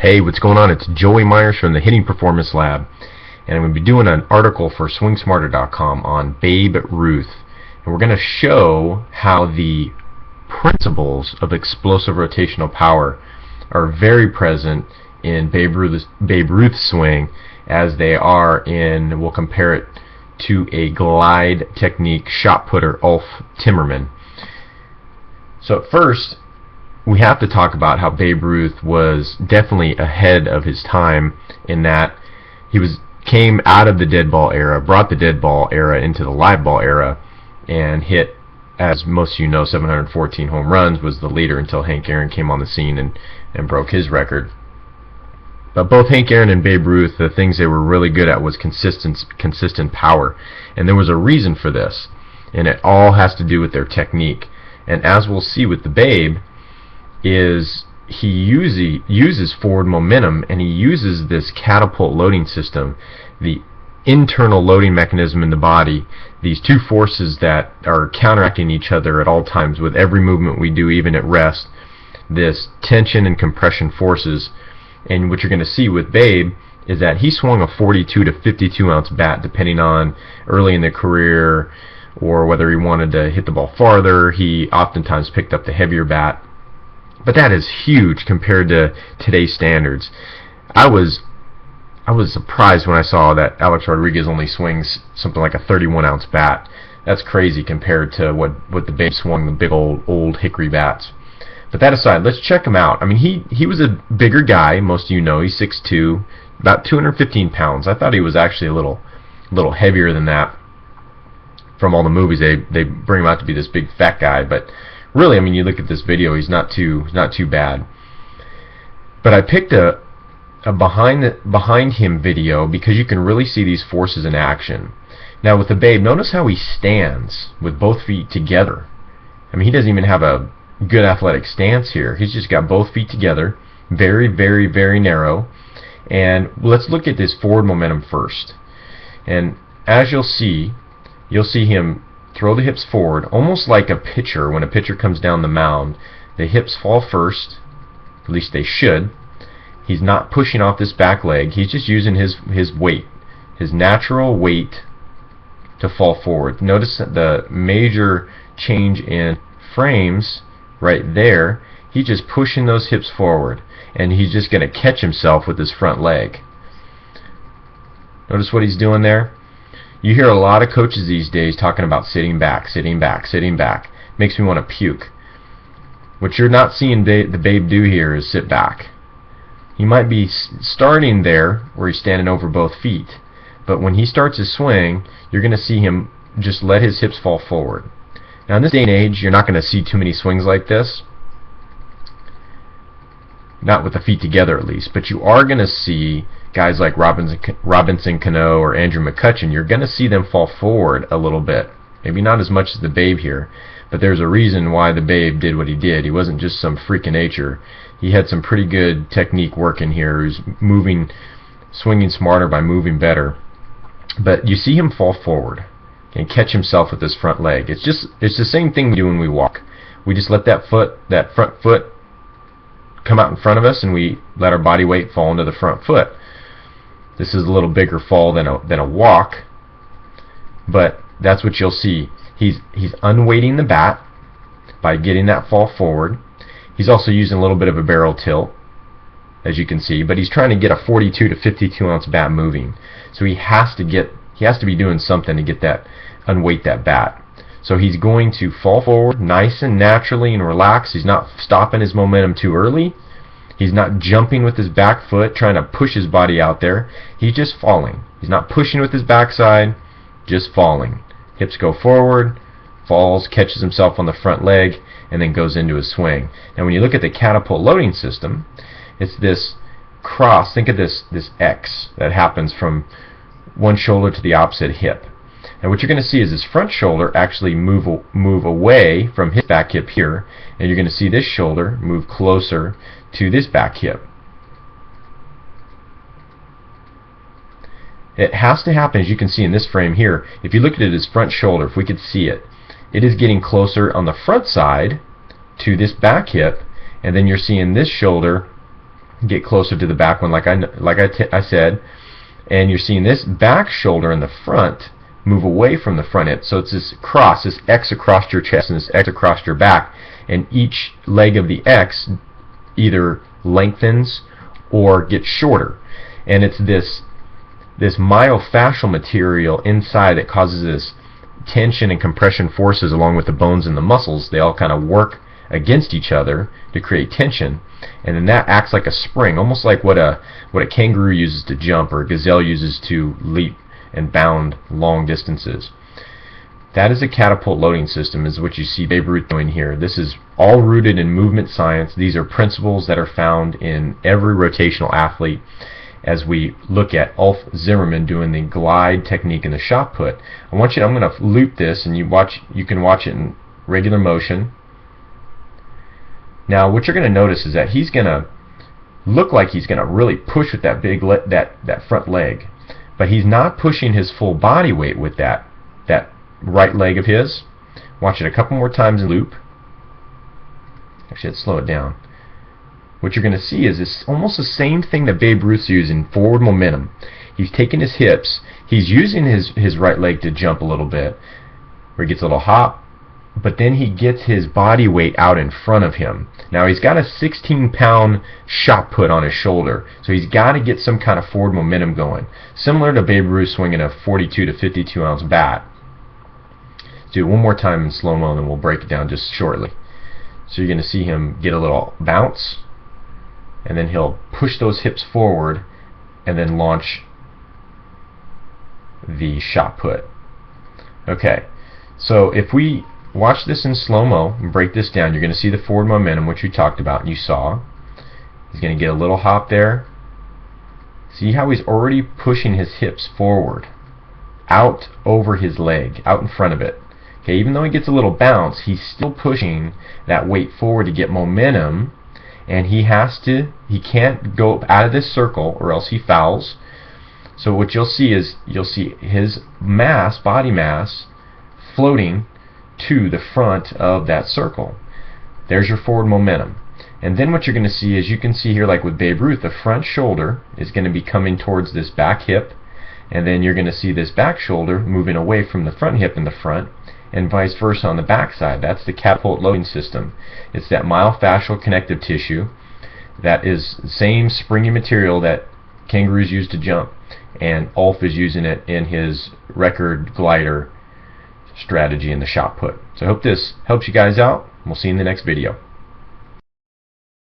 Hey, what's going on? It's Joey Myers from the Hitting Performance Lab, and I'm going to be doing an article for SwingSmarter.com on Babe Ruth, and we're going to show how the principles of explosive rotational power are very present in Babe Ruth's swing as they are in, we'll compare it to a glide technique shot putter Ulf Timmerman. So at first, we have to talk about how Babe Ruth was definitely ahead of his time in that he came out of the dead ball era, brought the dead ball era into the live ball era, and hit, as most of you know, 714 home runs, was the leader until Hank Aaron came on the scene and broke his record. But both Hank Aaron and Babe Ruth, the things they were really good at was consistent power, and there was a reason for this, and it all has to do with their technique. And as we'll see with the Babe, is he uses forward momentum, and he uses this catapult loading system, the internal loading mechanism in the body, these two forces that are counteracting each other at all times with every movement we do, even at rest, this tension and compression forces. And what you're going to see with Babe is that he swung a 42 to 52 ounce bat depending on early in the career or whether he wanted to hit the ball farther. He oftentimes picked up the heavier bat. But that is huge compared to today's standards. I was surprised when I saw that Alex Rodriguez only swings something like a 31 ounce bat. That's crazy compared to what the Babe swung, the big old hickory bats. But that aside, let's check him out. I mean, he was a bigger guy. Most of you know he's 6'2", about 215 pounds. I thought he was actually a little heavier than that. From all the movies, they bring him out to be this big fat guy, but really, I mean, you look at this video, he's not too bad. But I picked a behind him video because you can really see these forces in action. Now with the Babe, notice how he stands with both feet together. I mean, he doesn't even have a good athletic stance here. He's just got both feet together, very, very, very narrow. And let's look at this forward momentum first. And as you'll see him throw the hips forward, almost like a pitcher. When a pitcher comes down the mound, the hips fall first, at least they should. He's not pushing off this back leg. He's just using his weight, his natural weight, to fall forward. Notice the major change in frames right there. He's just pushing those hips forward, and he's just going to catch himself with his front leg. Notice what he's doing there? You hear a lot of coaches these days talking about sitting back, sitting back, sitting back. Makes me want to puke. What you're not seeing the Babe do here is sit back. He might be starting there where he's standing over both feet, but when he starts his swing, you're going to see him just let his hips fall forward. Now in this day and age, you're not going to see too many swings like this. Not with the feet together at least, but you are going to see guys like Robinson Cano or Andrew McCutchen. You're going to see them fall forward a little bit. Maybe not as much as the Babe here, but there's a reason why the Babe did what he did. He wasn't just some freak of nature. He had some pretty good technique working here. He was swinging smarter by moving better. But you see him fall forward and catch himself with his front leg. It's the same thing we do when we walk. We just let that front foot come out in front of us, and we let our body weight fall into the front foot. This is a little bigger fall than a walk, but that's what you'll see. He's unweighting the bat by getting that fall forward. He's also using a little bit of a barrel tilt, as you can see, but he's trying to get a 42 to 52 ounce bat moving. So he has to be doing something to get that, unweight that bat. So he's going to fall forward nice and naturally and relax. He's not stopping his momentum too early. He's not jumping with his back foot, trying to push his body out there. He's just falling. He's not pushing with his backside, just falling. Hips go forward, falls, catches himself on the front leg, and then goes into his swing. Now when you look at the catapult loading system, it's this cross. Think of this X that happens from one shoulder to the opposite hip. And what you're going to see is his front shoulder actually move away from his back hip here, and you're going to see this shoulder move closer to this back hip. It has to happen, as you can see in this frame here. If you look at his front shoulder, if we could see it, it is getting closer on the front side to this back hip, and then you're seeing this shoulder get closer to the back one, like I said, and you're seeing this back shoulder in the front move away from the front hip. So it's this cross, this X across your chest and this X across your back, and each leg of the X either lengthens or gets shorter. And it's this myofascial material inside that causes this tension and compression forces along with the bones and the muscles. They all kind of work against each other to create tension, and then that acts like a spring, almost like what a kangaroo uses to jump or a gazelle uses to leap and bound long distances. That is a catapult loading system, is what you see Babe Ruth doing here. This is all rooted in movement science. These are principles that are found in every rotational athlete. As we look at Ulf Zimmerman doing the glide technique in the shot put, I'm going to loop this, and you can watch it in regular motion. Now what you're going to notice is that he's going to look like he's going to really push with that big that front leg, but he's not pushing his full body weight with that right leg of his. Watch it a couple more times in loop. Actually, let's slow it down. What you're going to see is this almost the same thing that Babe Ruth's using, forward momentum. He's taking his hips, he's using his right leg to jump a little bit, where he gets a little hop, but then he gets his body weight out in front of him. Now he's got a 16-pound shot put on his shoulder, so he's got to get some kind of forward momentum going, similar to Babe Ruth swinging a 42 to 52 ounce bat. Let's do it one more time in slow-mo, and then we'll break it down just shortly. So you're going to see him get a little bounce, and then he'll push those hips forward and then launch the shot put. Okay, so if we watch this in slow-mo and break this down, you're going to see the forward momentum, which we talked about and you saw. He's going to get a little hop there. See how he's already pushing his hips forward, out over his leg, out in front of it. Okay, even though he gets a little bounce, he's still pushing that weight forward to get momentum, and he can't go out of this circle or else he fouls. So what you'll see is his body mass floating to the front of that circle. There's your forward momentum. And then what you're going to see is, you can see here, like with Babe Ruth, the front shoulder is going to be coming towards this back hip, and then you're going to see this back shoulder moving away from the front hip in the front, and vice versa on the back side. That's the catapult loading system. It's that myofascial connective tissue that is the same springy material that kangaroos use to jump, and Ulf is using it in his record glider strategy in the shot put. So I hope this helps you guys out. We'll see you in the next video.